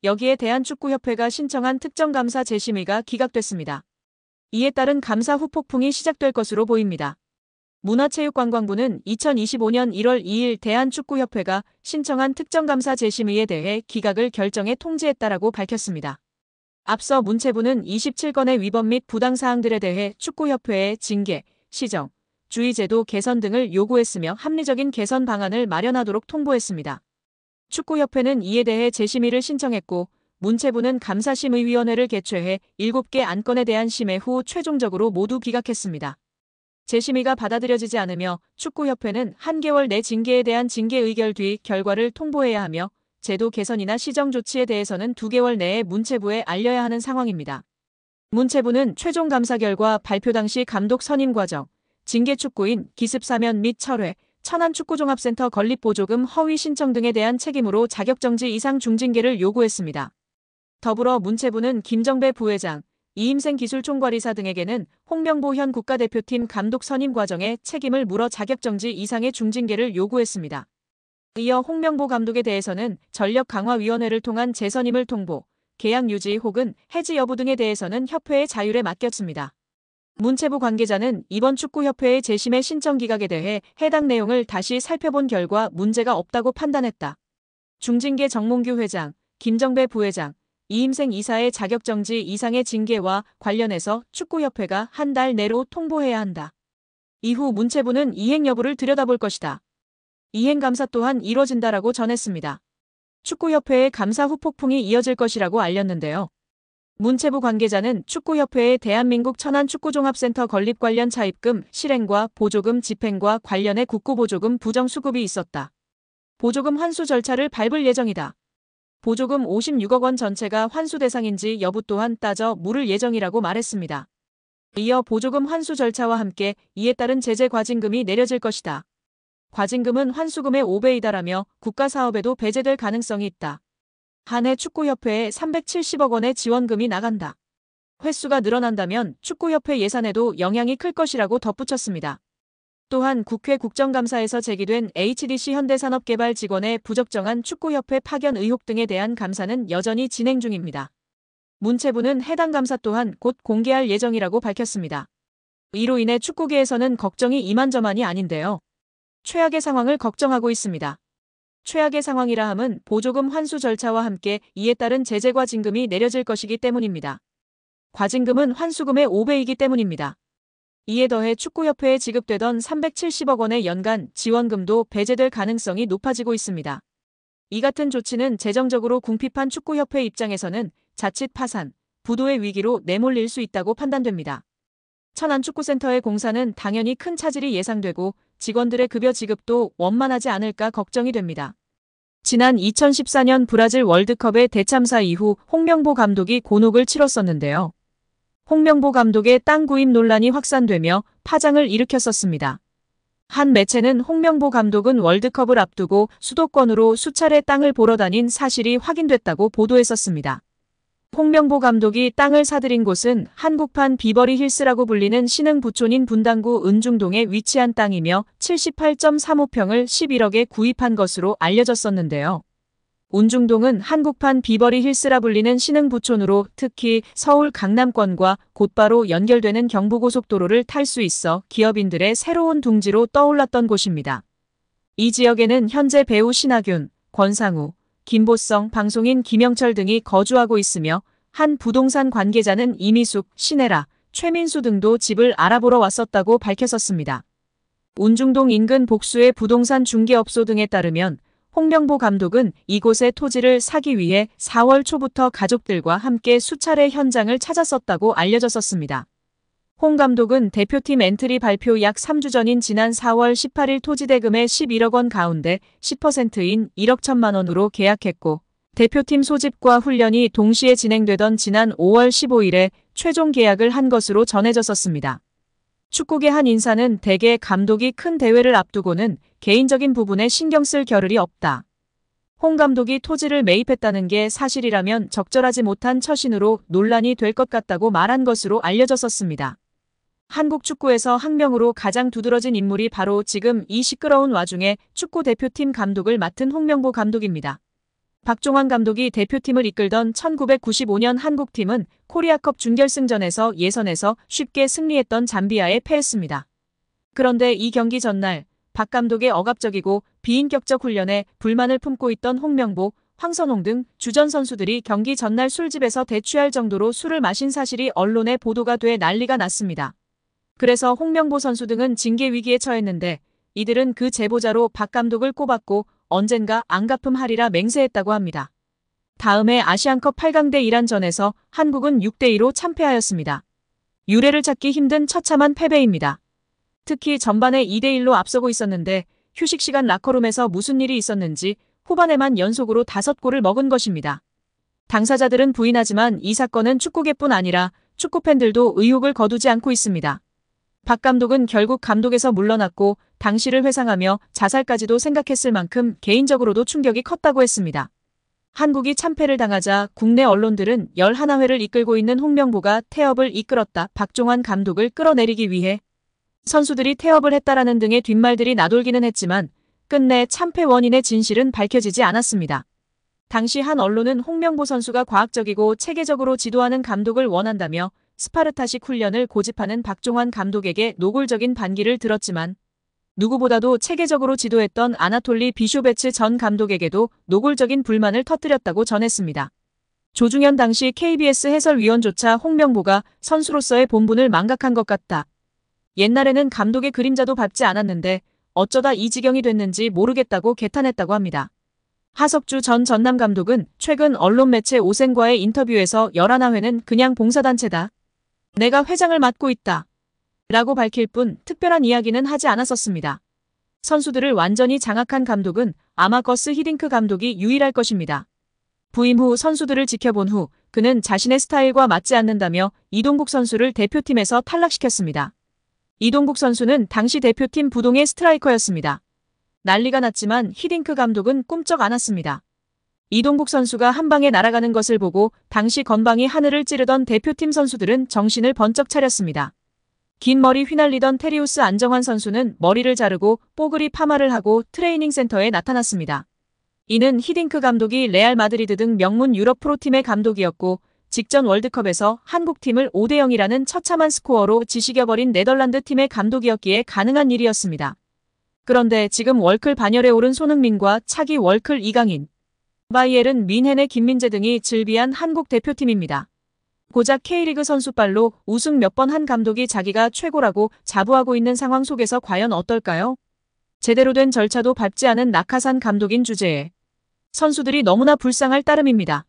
여기에 대한축구협회가 신청한 특정감사 재심의가 기각됐습니다. 이에 따른 감사 후폭풍이 시작될 것으로 보입니다. 문화체육관광부는 2025년 1월 2일 대한축구협회가 신청한 특정감사 재심의에 대해 기각을 결정해 통지했다라고 밝혔습니다. 앞서 문체부는 27건의 위반 및 부당사항들에 대해 축구협회에 징계, 시정, 주의제도 개선 등을 요구했으며 합리적인 개선 방안을 마련하도록 통보했습니다. 축구협회는 이에 대해 재심의를 신청했고 문체부는 감사심의위원회를 개최해 7개 안건에 대한 심의 후 최종적으로 모두 기각했습니다. 재심의가 받아들여지지 않으며 축구협회는 한 개월 내 징계에 대한 징계 의결 뒤 결과를 통보해야 하며 제도 개선이나 시정 조치에 대해서는 2개월 내에 문체부에 알려야 하는 상황입니다. 문체부는 최종 감사 결과 발표 당시 감독 선임 과정, 징계 축구인 기습 사면 및 철회, 천안축구종합센터 건립보조금 허위 신청 등에 대한 책임으로 자격정지 이상 중징계를 요구했습니다. 더불어 문체부는 김정배 부회장, 이임생 기술총괄이사 등에게는 홍명보 현 국가대표팀 감독 선임 과정에 책임을 물어 자격정지 이상의 중징계를 요구했습니다. 이어 홍명보 감독에 대해서는 전력강화위원회를 통한 재선임을 통보, 계약 유지 혹은 해지 여부 등에 대해서는 협회의 자율에 맡겼습니다. 문체부 관계자는 이번 축구협회의 재심의 신청 기각에 대해 해당 내용을 다시 살펴본 결과 문제가 없다고 판단했다. 중징계 정몽규 회장, 김정배 부회장, 이임생 이사의 자격정지 이상의 징계와 관련해서 축구협회가 한 달 내로 통보해야 한다. 이후 문체부는 이행 여부를 들여다볼 것이다. 이행 감사 또한 이뤄진다라고 전했습니다. 축구협회의 감사 후 폭풍이 이어질 것이라고 알렸는데요. 문체부 관계자는 축구협회의 대한민국 천안축구종합센터 건립 관련 차입금, 실행과 보조금 집행과 관련해 국고보조금 부정수급이 있었다. 보조금 환수 절차를 밟을 예정이다. 보조금 56억 원 전체가 환수 대상인지 여부 또한 따져 물을 예정이라고 말했습니다. 이어 보조금 환수 절차와 함께 이에 따른 제재 과징금이 내려질 것이다. 과징금은 환수금의 5배이다라며 국가사업에도 배제될 가능성이 있다. 한 해 축구협회에 370억 원의 지원금이 나간다. 횟수가 늘어난다면 축구협회 예산에도 영향이 클 것이라고 덧붙였습니다. 또한 국회 국정감사에서 제기된 HDC 현대산업개발 직원의 부적정한 축구협회 파견 의혹 등에 대한 감사는 여전히 진행 중입니다. 문체부는 해당 감사 또한 곧 공개할 예정이라고 밝혔습니다. 이로 인해 축구계에서는 걱정이 이만저만이 아닌데요. 최악의 상황을 걱정하고 있습니다. 최악의 상황이라 함은 보조금 환수 절차와 함께 이에 따른 제재 과징금이 내려질 것이기 때문입니다. 과징금은 환수금의 5배이기 때문입니다. 이에 더해 축구협회에 지급되던 370억 원의 연간 지원금도 배제될 가능성이 높아지고 있습니다. 이 같은 조치는 재정적으로 궁핍한 축구협회 입장에서는 자칫 파산, 부도의 위기로 내몰릴 수 있다고 판단됩니다. 천안축구센터의 공사는 당연히 큰 차질이 예상되고 직원들의 급여 지급도 원만하지 않을까 걱정이 됩니다. 지난 2014년 브라질 월드컵의 대참사 이후 홍명보 감독이 곤혹을 치렀었는데요. 홍명보 감독의 땅 구입 논란이 확산되며 파장을 일으켰었습니다. 한 매체는 홍명보 감독은 월드컵을 앞두고 수도권으로 수차례 땅을 보러 다닌 사실이 확인됐다고 보도했었습니다. 홍명보 감독이 땅을 사들인 곳은 한국판 비버리 힐스라고 불리는 신흥 부촌인 분당구 은중동에 위치한 땅이며 78.35평을 11억에 구입한 것으로 알려졌었는데요. 은중동은 한국판 비버리 힐스라 불리는 신흥 부촌으로 특히 서울 강남권과 곧바로 연결되는 경부고속도로를 탈 수 있어 기업인들의 새로운 둥지로 떠올랐던 곳입니다. 이 지역에는 현재 배우 신하균, 권상우, 김보성, 방송인 김영철 등이 거주하고 있으며 한 부동산 관계자는 이미숙, 신혜라, 최민수 등도 집을 알아보러 왔었다고 밝혔었습니다. 운중동 인근 복수의 부동산 중개업소 등에 따르면 홍명보 감독은 이곳의 토지를 사기 위해 4월 초부터 가족들과 함께 수차례 현장을 찾았었다고 알려졌었습니다. 홍 감독은 대표팀 엔트리 발표 약 3주 전인 지난 4월 18일 토지 대금의 11억 원 가운데 10%인 1억 1천만 원으로 계약했고 대표팀 소집과 훈련이 동시에 진행되던 지난 5월 15일에 최종 계약을 한 것으로 전해졌었습니다. 축구계 한 인사는 대개 감독이 큰 대회를 앞두고는 개인적인 부분에 신경 쓸 겨를이 없다. 홍 감독이 토지를 매입했다는 게 사실이라면 적절하지 못한 처신으로 논란이 될 것 같다고 말한 것으로 알려졌었습니다. 한국 축구에서 학명으로 가장 두드러진 인물이 바로 지금 이 시끄러운 와중에 축구 대표팀 감독을 맡은 홍명보 감독입니다. 박종환 감독이 대표팀을 이끌던 1995년 한국팀은 코리아컵 준결승전에서 예선에서 쉽게 승리했던 잠비아에 패했습니다. 그런데 이 경기 전날 박 감독의 억압적이고 비인격적 훈련에 불만을 품고 있던 홍명보, 황선홍 등 주전 선수들이 경기 전날 술집에서 대취할 정도로 술을 마신 사실이 언론에 보도가 돼 난리가 났습니다. 그래서 홍명보 선수 등은 징계 위기에 처했는데 이들은 그 제보자로 박 감독을 꼽았고 언젠가 안 갚음하리라 맹세했다고 합니다. 다음해 아시안컵 8강 대 이란전에서 한국은 6대2로 참패하였습니다. 유례를 찾기 힘든 처참한 패배입니다. 특히 전반에 2대1로 앞서고 있었는데 휴식 시간 라커룸에서 무슨 일이 있었는지 후반에만 연속으로 5골을 먹은 것입니다. 당사자들은 부인하지만 이 사건은 축구계뿐 아니라 축구팬들도 의혹을 거두지 않고 있습니다. 박 감독은 결국 감독에서 물러났고 당시를 회상하며 자살까지도 생각했을 만큼 개인적으로도 충격이 컸다고 했습니다. 한국이 참패를 당하자 국내 언론들은 11회를 이끌고 있는 홍명보가 태업을 이끌었다. 박종환 감독을 끌어내리기 위해 선수들이 태업을 했다라는 등의 뒷말들이 나돌기는 했지만 끝내 참패 원인의 진실은 밝혀지지 않았습니다. 당시 한 언론은 홍명보 선수가 과학적이고 체계적으로 지도하는 감독을 원한다며 스파르타식 훈련을 고집하는 박종환 감독에게 노골적인 반기를 들었지만 누구보다도 체계적으로 지도했던 아나톨리 비쇼베츠 전 감독에게도 노골적인 불만을 터뜨렸다고 전했습니다. 조중현 당시 KBS 해설위원조차 홍명보가 선수로서의 본분을 망각한 것 같다. 옛날에는 감독의 그림자도 밟지 않았는데 어쩌다 이 지경이 됐는지 모르겠다고 개탄했다고 합니다. 하석주 전 전남 감독은 최근 언론 매체 오센과의 인터뷰에서 11회는 그냥 봉사단체다. 내가 회장을 맡고 있다. 라고 밝힐 뿐 특별한 이야기는 하지 않았었습니다. 선수들을 완전히 장악한 감독은 아마 거스 히딩크 감독이 유일할 것입니다. 부임 후 선수들을 지켜본 후 그는 자신의 스타일과 맞지 않는다며 이동국 선수를 대표팀에서 탈락시켰습니다. 이동국 선수는 당시 대표팀 부동의 스트라이커였습니다. 난리가 났지만 히딩크 감독은 꿈쩍 않았습니다. 이동국 선수가 한 방에 날아가는 것을 보고 당시 건방이 하늘을 찌르던 대표팀 선수들은 정신을 번쩍 차렸습니다. 긴 머리 휘날리던 테리우스 안정환 선수는 머리를 자르고 뽀글이 파마를 하고 트레이닝 센터에 나타났습니다. 이는 히딩크 감독이 레알 마드리드 등 명문 유럽 프로팀의 감독이었고 직전 월드컵에서 한국팀을 5대0이라는 처참한 스코어로 지식여버린 네덜란드 팀의 감독이었기에 가능한 일이었습니다. 그런데 지금 월클 반열에 오른 손흥민과 차기 월클 이강인, 바이에른 민헨의 김민재 등이 즐비한 한국 대표팀입니다. 고작 K리그 선수발로 우승 몇 번 한 감독이 자기가 최고라고 자부하고 있는 상황 속에서 과연 어떨까요? 제대로 된 절차도 밟지 않은 낙하산 감독인 주제에 선수들이 너무나 불쌍할 따름입니다.